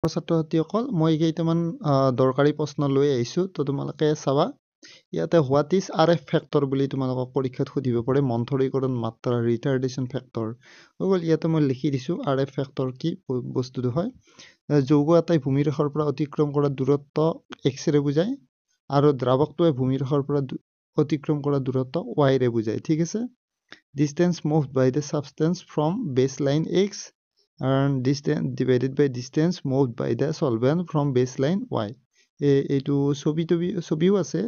ছাত্ৰ-ছাত্ৰীসকল মই কেইটামান দৰকাৰী প্ৰশ্ন লৈ আহিছোঁ তো তোমালোকে চাবা ইয়াতে হোৱাট ইজ RF ফেক্টৰ বুলি তোমালোকক পৰীক্ষাত সুধিব পাৰে মন্থৰীকৰণ মাত্ৰা ৰিটাৰ্ডেশ্যন ফেক্টৰ হৈ গ'ল ইয়াতে মই লিখি দিছোঁ RF ফেক্টৰ কি বস্তুটো হয় যৌগ এটাই ভূমিৰেখাৰ পৰা অতিক্ৰম কৰা দূৰত্ব x ৰে বুজায় আৰু দ্ৰাৱকটোৱে ভূমিৰেখাৰ পৰা অতিক্ৰম কৰা দূৰত্ব y ৰে বুজায় ঠিক আছে distance moved by the substance from baseline x and distance divided by distance moved by the solvent from baseline y এইটো ছবিও আছে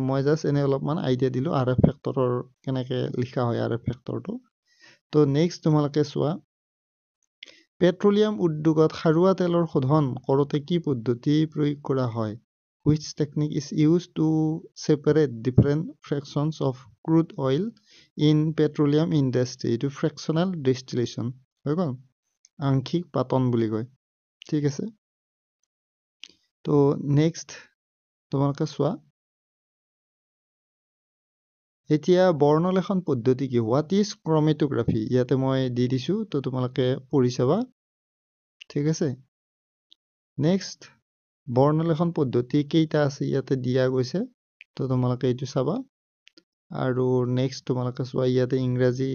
মই জাস্ট এনে অলপমান আইডিয়া দিলোঁ RF ফেক্টৰৰ কেনেকৈ লিখা হয় RF ফেক্টৰটো তো নেক্সট তোমালোকে চোৱা পেট্ৰলিয়াম উদ্যোগত খাৰুৱা তেলৰ শোধন কৰোঁতে কি পদ্ধতি প্ৰয়োগ কৰা হয় which technique is used to separate different fractions of crude oil in petroleum industry to fractional distillation হৈ গ'ল আংশিক পাতন বুলি কয় ঠিক আছে তো নেক্সট তোমালোকে চোৱা এতিয়া বৰ্ণলেখন পদ্ধতি কি হোৱাট ইজ ক্ৰমেটোগ্ৰাফি ইয়াতে মই দি দিছোঁ তো তোমালোকে পঢ়ি চাবা ঠিক আছে নেক্সট বৰ্ণলেখন পদ্ধতি কেইটা আছে ইয়াতে দিয়া গৈছে তো তোমালোকে এইটো চাবা আৰু নেক্সট তোমালোকে চোৱা ইয়াতে ইংৰাজী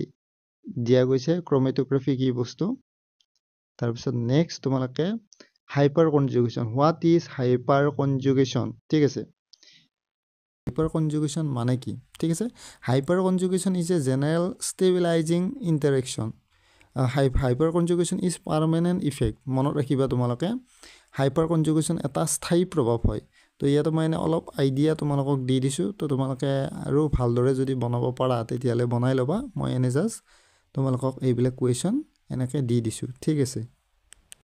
দিয়া গৈছে ক্ৰমেটোগ্ৰাফি কি বস্তু তাৰপিছত নেক্সট তোমালোকে hyper conjugation what is hyper conjugation ঠিক আছে হাইপাৰ কনজুগেশ্যন মানে কি ঠিক আছে hyper conjugation is a general stabilising interaction hyper conjugation is permanent effect মনত ৰাখিবা তোমালোকে হাইপাৰ কনজুগেশ্যন এটা স্থায়ী প্ৰভাৱ হয় তো ইয়াতে মই এনে অলপ আইডিয়া তোমালোকক দি দিছোঁ তো তোমালোকে আৰু ভালদৰে যদি বনাব পাৰা তেতিয়াহ'লে বনাই ল'বা মই এনে জাষ্ট তোমালোকক এইবিলাক কুৱেশ্যন এনেকৈ দি দিছোঁ ঠিক আছে